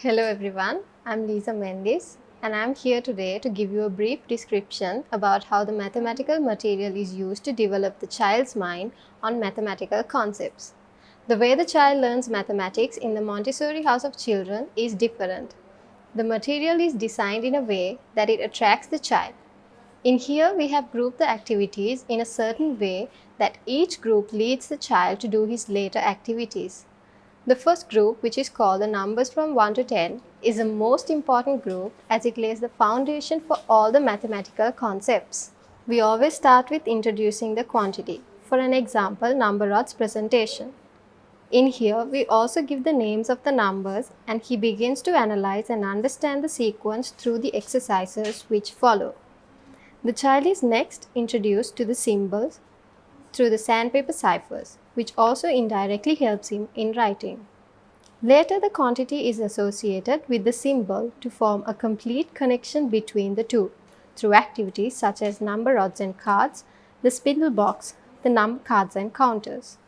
Hello everyone, I'm Lisa Mendes and I'm here today to give you a brief description about how the mathematical material is used to develop the child's mind on mathematical concepts. The way the child learns mathematics in the Montessori House of Children is different. The material is designed in a way that it attracts the child. In here, we have grouped the activities in a certain way that each group leads the child to do his later activities. The first group, which is called the numbers from 1 to 10, is the most important group as it lays the foundation for all the mathematical concepts. We always start with introducing the quantity. For an example, number rod's presentation. In here, we also give the names of the numbers and he begins to analyze and understand the sequence through the exercises which follow. The child is next introduced to the symbols through the sandpaper ciphers, which also indirectly helps him in writing. Later, the quantity is associated with the symbol to form a complete connection between the two through activities such as number rods and cards, the spindle box, the number cards and counters.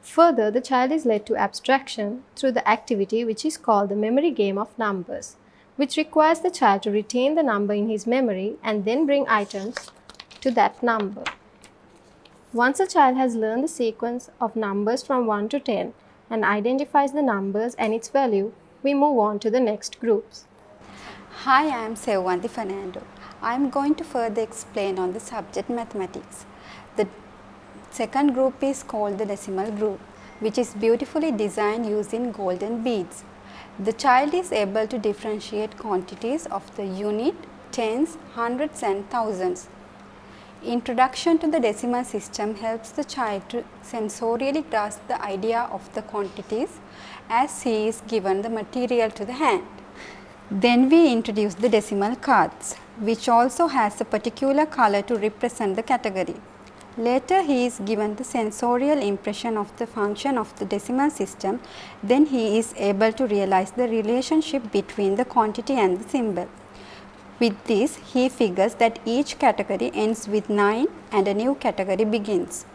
Further, the child is led to abstraction through the activity which is called the memory game of numbers, which requires the child to retain the number in his memory and then bring items to that number. Once a child has learned the sequence of numbers from 1 to 10 and identifies the numbers and its value, we move on to the next groups. Hi, I am Sevanthi Fernando. I am going to further explain on the subject mathematics. The second group is called the decimal group, which is beautifully designed using golden beads. The child is able to differentiate quantities of the unit, tens, hundreds and thousands. Introduction to the decimal system helps the child to sensorially grasp the idea of the quantities as he is given the material to the hand. Then we introduce the decimal cards, which also has a particular color to represent the category. Later he is given the sensorial impression of the function of the decimal system, then he is able to realize the relationship between the quantity and the symbol. With this, he figures that each category ends with 9 and a new category begins.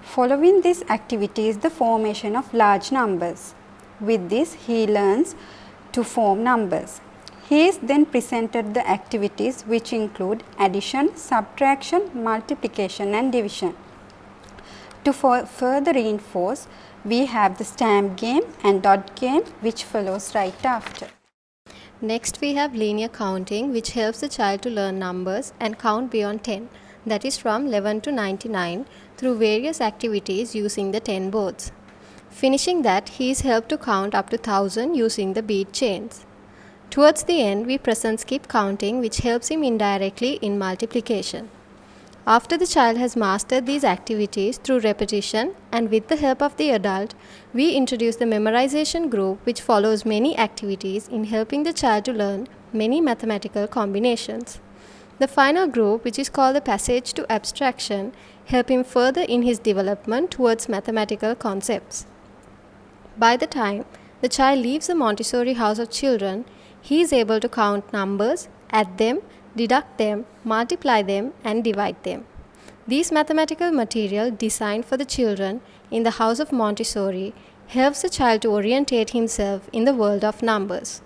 Following this activity is the formation of large numbers. With this, he learns to form numbers. He is then presented the activities which include addition, subtraction, multiplication and division. To further reinforce, we have the stamp game and dot game which follows right after. Next, we have linear counting, which helps the child to learn numbers and count beyond 10, that is from 11 to 99, through various activities using the 10 boards. Finishing that, he is helped to count up to 1000 using the bead chains. Towards the end, we present skip counting, which helps him indirectly in multiplication. After the child has mastered these activities through repetition and with the help of the adult, we introduce the memorization group, which follows many activities in helping the child to learn many mathematical combinations. The final group, which is called the passage to abstraction, help him further in his development towards mathematical concepts. By the time the child leaves the Montessori House of Children, he is able to count numbers, add them, deduct them, multiply them and divide them. These mathematical material designed for the children in the House of Montessori helps the child to orientate himself in the world of numbers.